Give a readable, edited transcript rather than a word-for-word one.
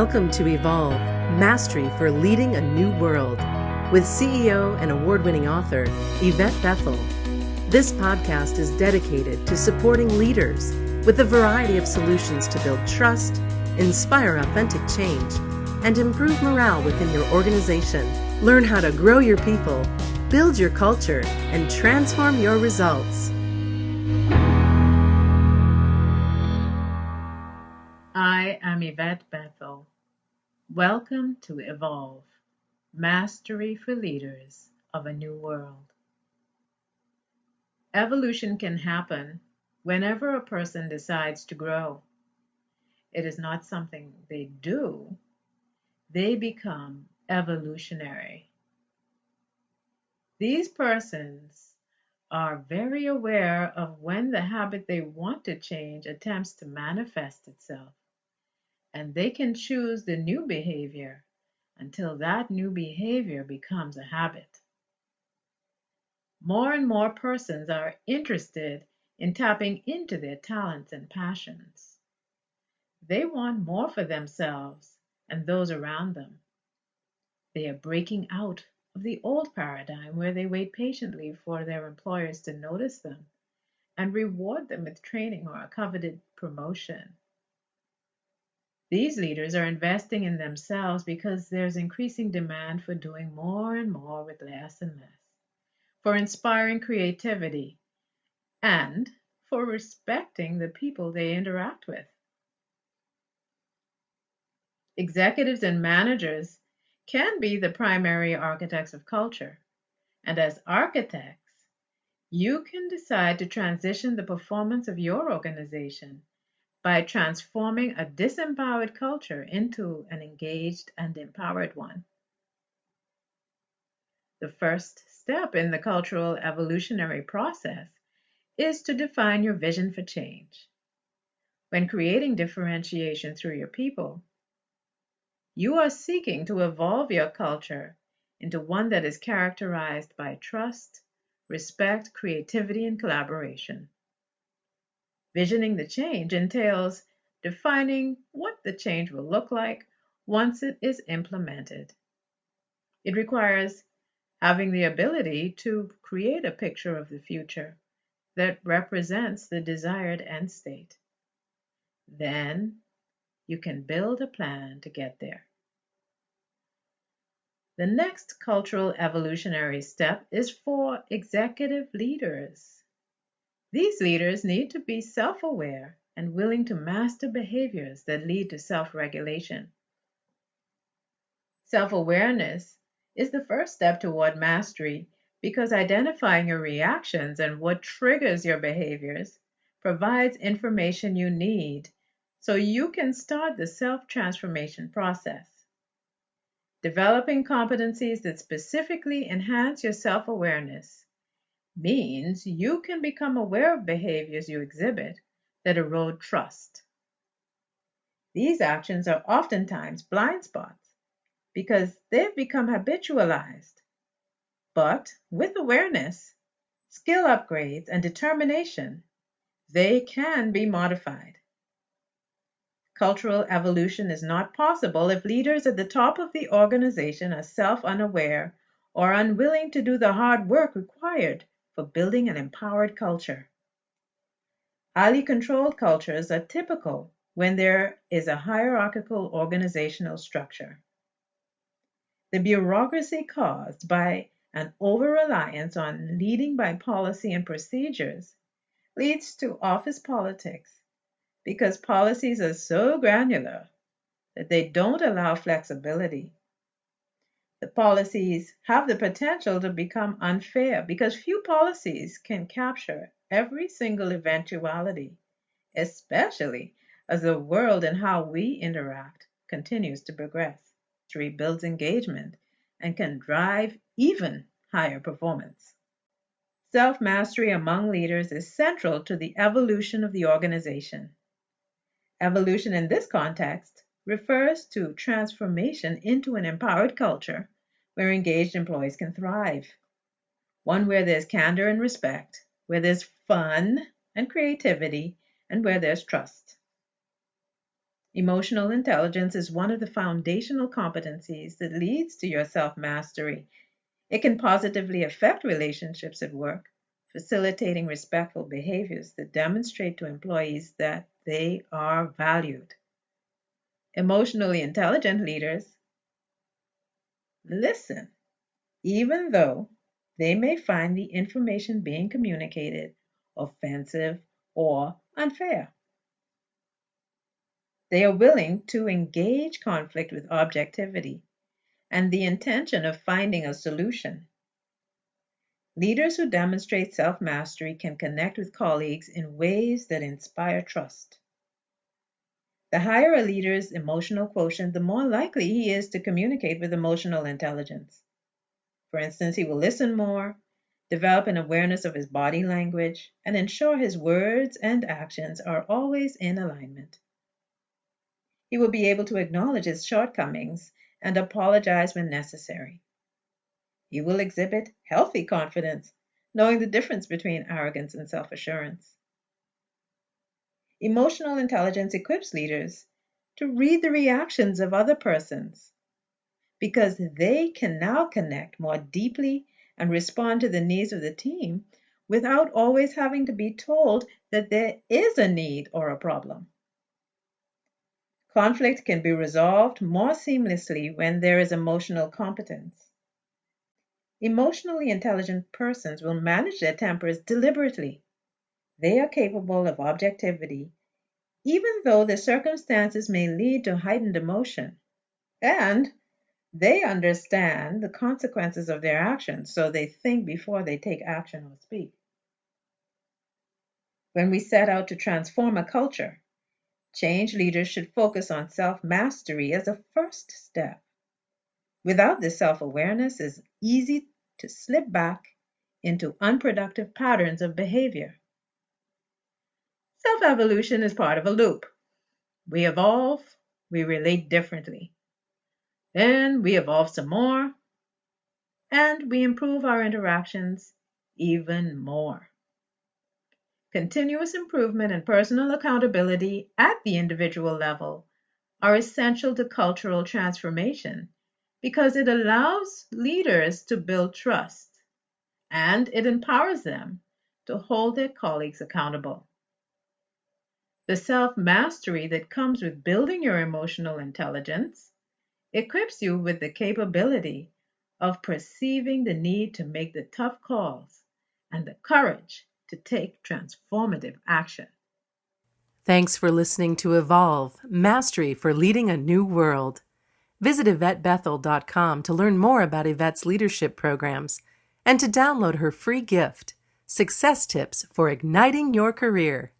Welcome to Evolve, Mastery for Leading a New World, with CEO and award-winning author Yvette Bethel. This podcast is dedicated to supporting leaders with a variety of solutions to build trust, inspire authentic change, and improve morale within your organization. Learn how to grow your people, build your culture, and transform your results. I am Yvette Bethel. Welcome to Evolve, Mastery for Leaders of a New World. Evolution can happen whenever a person decides to grow. It is not something they do, they become evolutionary. These persons are very aware of when the habit they want to change attempts to manifest itself. And they can choose the new behavior until that new behavior becomes a habit. More and more persons are interested in tapping into their talents and passions. They want more for themselves and those around them. They are breaking out of the old paradigm where they wait patiently for their employers to notice them and reward them with training or a coveted promotion. These leaders are investing in themselves because there's increasing demand for doing more and more with less and less, for inspiring creativity, and for respecting the people they interact with. Executives and managers can be the primary architects of culture, and as architects, you can decide to transition the performance of your organization by transforming a disempowered culture into an engaged and empowered one. The first step in the cultural evolutionary process is to define your vision for change. When creating differentiation through your people, you are seeking to evolve your culture into one that is characterized by trust, respect, creativity, and collaboration. Visioning the change entails defining what the change will look like once it is implemented. It requires having the ability to create a picture of the future that represents the desired end state. Then you can build a plan to get there. The next cultural evolutionary step is for executive leaders. These leaders need to be self-aware and willing to master behaviors that lead to self-regulation. Self-awareness is the first step toward mastery because identifying your reactions and what triggers your behaviors provides information you need so you can start the self-transformation process. Developing competencies that specifically enhance your self-awareness means you can become aware of behaviors you exhibit that erode trust. These actions are oftentimes blind spots because they've become habitualized. But with awareness, skill upgrades, and determination, they can be modified. Cultural evolution is not possible if leaders at the top of the organization are self-unaware or unwilling to do the hard work required for building an empowered culture. Highly controlled cultures are typical when there is a hierarchical organizational structure. The bureaucracy caused by an over-reliance on leading by policy and procedures leads to office politics because policies are so granular that they don't allow flexibility. The policies have the potential to become unfair because few policies can capture every single eventuality, especially as the world and how we interact continues to progress. It builds engagement and can drive even higher performance. Self-mastery among leaders is central to the evolution of the organization. Evolution in this context refers to transformation into an empowered culture where engaged employees can thrive. One where there's candor and respect, where there's fun and creativity, and where there's trust. Emotional intelligence is one of the foundational competencies that leads to your self mastery. It can positively affect relationships at work, facilitating respectful behaviors that demonstrate to employees that they are valued. Emotionally intelligent leaders listen, even though they may find the information being communicated offensive or unfair. They are willing to engage conflict with objectivity and the intention of finding a solution. Leaders who demonstrate self mastery can connect with colleagues in ways that inspire trust. The higher a leader's emotional quotient, the more likely he is to communicate with emotional intelligence. For instance, he will listen more, develop an awareness of his body language, and ensure his words and actions are always in alignment. He will be able to acknowledge his shortcomings and apologize when necessary. He will exhibit healthy confidence, knowing the difference between arrogance and self assurance. Emotional intelligence equips leaders to read the reactions of other persons because they can now connect more deeply and respond to the needs of the team without always having to be told that there is a need or a problem. Conflict can be resolved more seamlessly when there is emotional competence. Emotionally intelligent persons will manage their tempers deliberately. They are capable of objectivity, even though the circumstances may lead to heightened emotion. And they understand the consequences of their actions, so they think before they take action or speak. When we set out to transform a culture, change leaders should focus on self mastery as a first step. Without this self awareness, it's easy to slip back into unproductive patterns of behavior. Self evolution is part of a loop. We evolve, we relate differently. Then we evolve some more, and we improve our interactions even more. Continuous improvement and personal accountability at the individual level are essential to cultural transformation because it allows leaders to build trust and it empowers them to hold their colleagues accountable. The self mastery that comes with building your emotional intelligence equips you with the capability of perceiving the need to make the tough calls and the courage to take transformative action. Thanks for listening to Evolve, Mastery for Leading a New World. Visit YvetteBethel.com to learn more about Yvette's leadership programs and to download her free gift, Success Tips for Igniting Your Career.